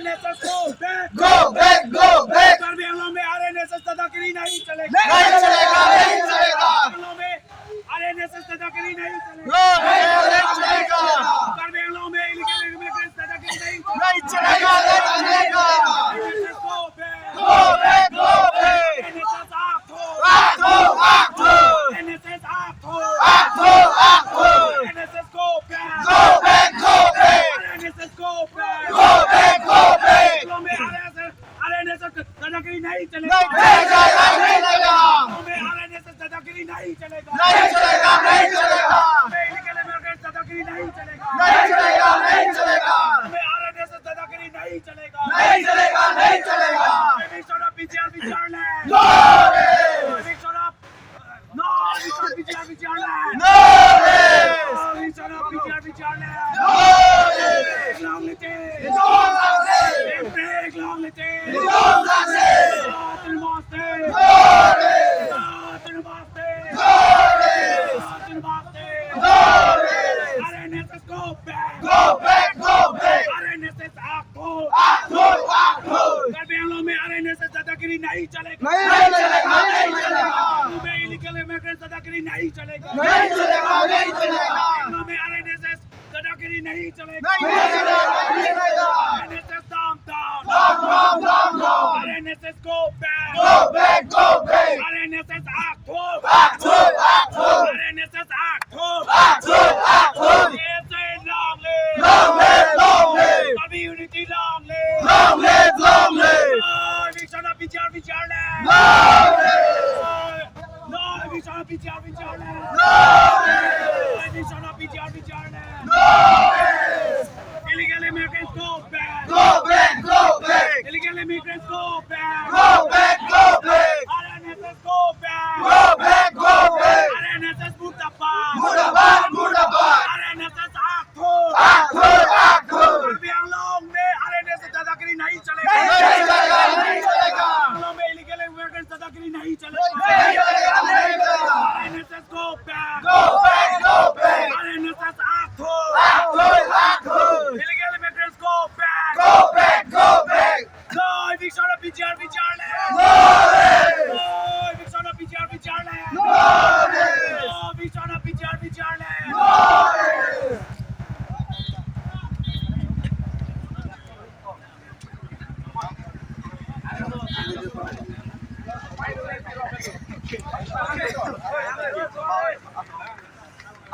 RNS को Go back, go back. Karbi Anglong में RNS दादागिरी नहीं चलेगा नहीं चलेगा, नहीं चलेगा. आंगलों में आरएनएस दादागिरी नहीं चलेगा नहीं चलेगा. कार्बी आंगलों में इलीगल इमिग्रेंट्स दादागिरी नहीं नहीं चलेगा, नहीं चलेगा. आरएनएस को Go back, go back. RNS आखो Akho, akho. आरएनएस आखो Akho, akho. आरएनएस को Go back, go back. RNS को Go back, go back. Anglong में आरएनएस दादागिरी नहीं नहीं चलेगा चलेगा, नहीं चलेगा. आंगलों में आरएनएस दादागिरी नहीं चलेगा नहीं चलेगा, नहीं चलेगा. इलीगल इमिग्रेंट्स दादागिरी नहीं चलेगा नहीं चलेगा, नहीं चलेगा. हमें आरएनएस दादागिरी नहीं चलेगा नहीं चलेगा, नहीं चलेगा. We shut up Vichairland! No! We shut up! No! We shut up Vichairland! No! We shut up Vichairland! No! Break long little! Don't succeed! Break long little! Don't succeed! Till master! Glory! Till master! Glory! Till master! Glory! RNSS go back! Go back, go back! RNSS आखो! Akho, akho! Karbi Anglong में RNSS दादागिरी नहीं चलेगा नहीं चलेगा, नहीं चलेगा. में इलीगल इमिग्रेंट्स दादागिरी नहीं चलेगा नहीं चलेगा, नहीं चलेगा. में आरएनएस दादागिरी नहीं चलेगा नहीं चलेगा, नहीं चलेगा. RNS down down Down, down, down, down. RNS go back Go back, go back. RNS आखो Akho, akho. आरएनएस आखो Akho, akho. KSA long live Long live, long live. Karbi unity long live Long live, long live. we shall not be Vichairland Glory! no we shall not be Vichairland Glory! we shall not be Vichairland Glory! illegal immigrants go back Go back, go back. illegal immigrants go back Go back, go back. RNSS go back Go back, go back. RNSS Murtabad Murtabad, murtabad. RNSS आखो Akho, akho. Karbi Anglong में RNSS दादागिरी नहीं चलेगा नहीं चलेगा, नहीं चलेगा. आंगलों में इलीगल इमिग्रेंट्स दादागिरी नहीं चलेगा नहीं चलेगा, नहीं चलेगा. RNSS go back Go back, go back. RNSS आखो Akho, akho. illegal immigrants go back Go back, go back. no we shall not be Vichairland Glory! no we shall not be Vichairland Glory! no we shall not be Vichairland Glory!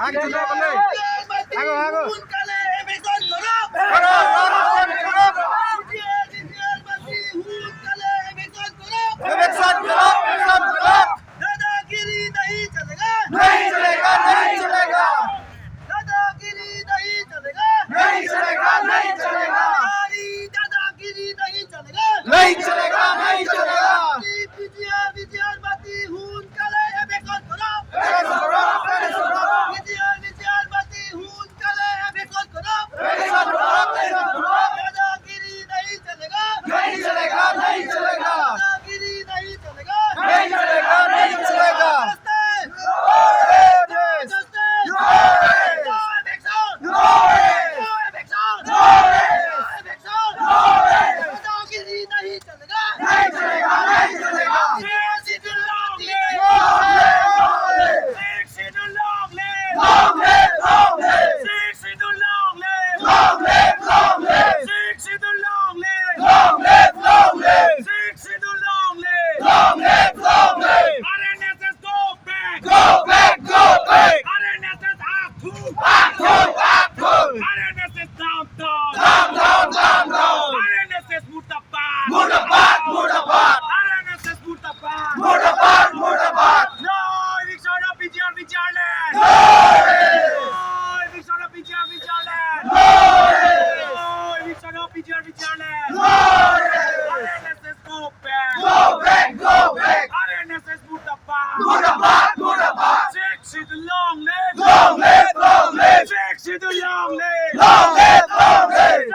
आगे चलो बल्ले आगो आगो करो election करो दादागिरी नहीं चलेगा नहीं चलेगा, नहीं चलेगा. दादागिरी नहीं चलेगा नहीं चलेगा, नहीं चलेगा. हमारी दादागिरी नहीं चलेगा नहीं चलेगा, नहीं चलेगा. विजयावती हुन कले बेकत करो पेश करो, पेश करो. विजयावती हुन कले बेकत करो पेश करो, पेश करो. दादागिरी नहीं चलेगा नहीं चलेगा, नहीं चलेगा. दादागिरी नहीं चलेगा नहीं चलेगा, नहीं चलेगा. Go back, go back. RNSS आखो Akho, akho. RNSS down down Down, down, down, down. RNSS Murtabad Murtabad, murtabad. RNSS Murtabad Murtabad, murtabad. no we shall not be Vichairland Glory! no we shall not be Vichairland Glory! no we shall not be Vichairland Glory! RNSS go back Go back, go back. RNSS Murtabad Murtabad, murtabad. Sido long live Long live, long live. Sido long live Long live, long live.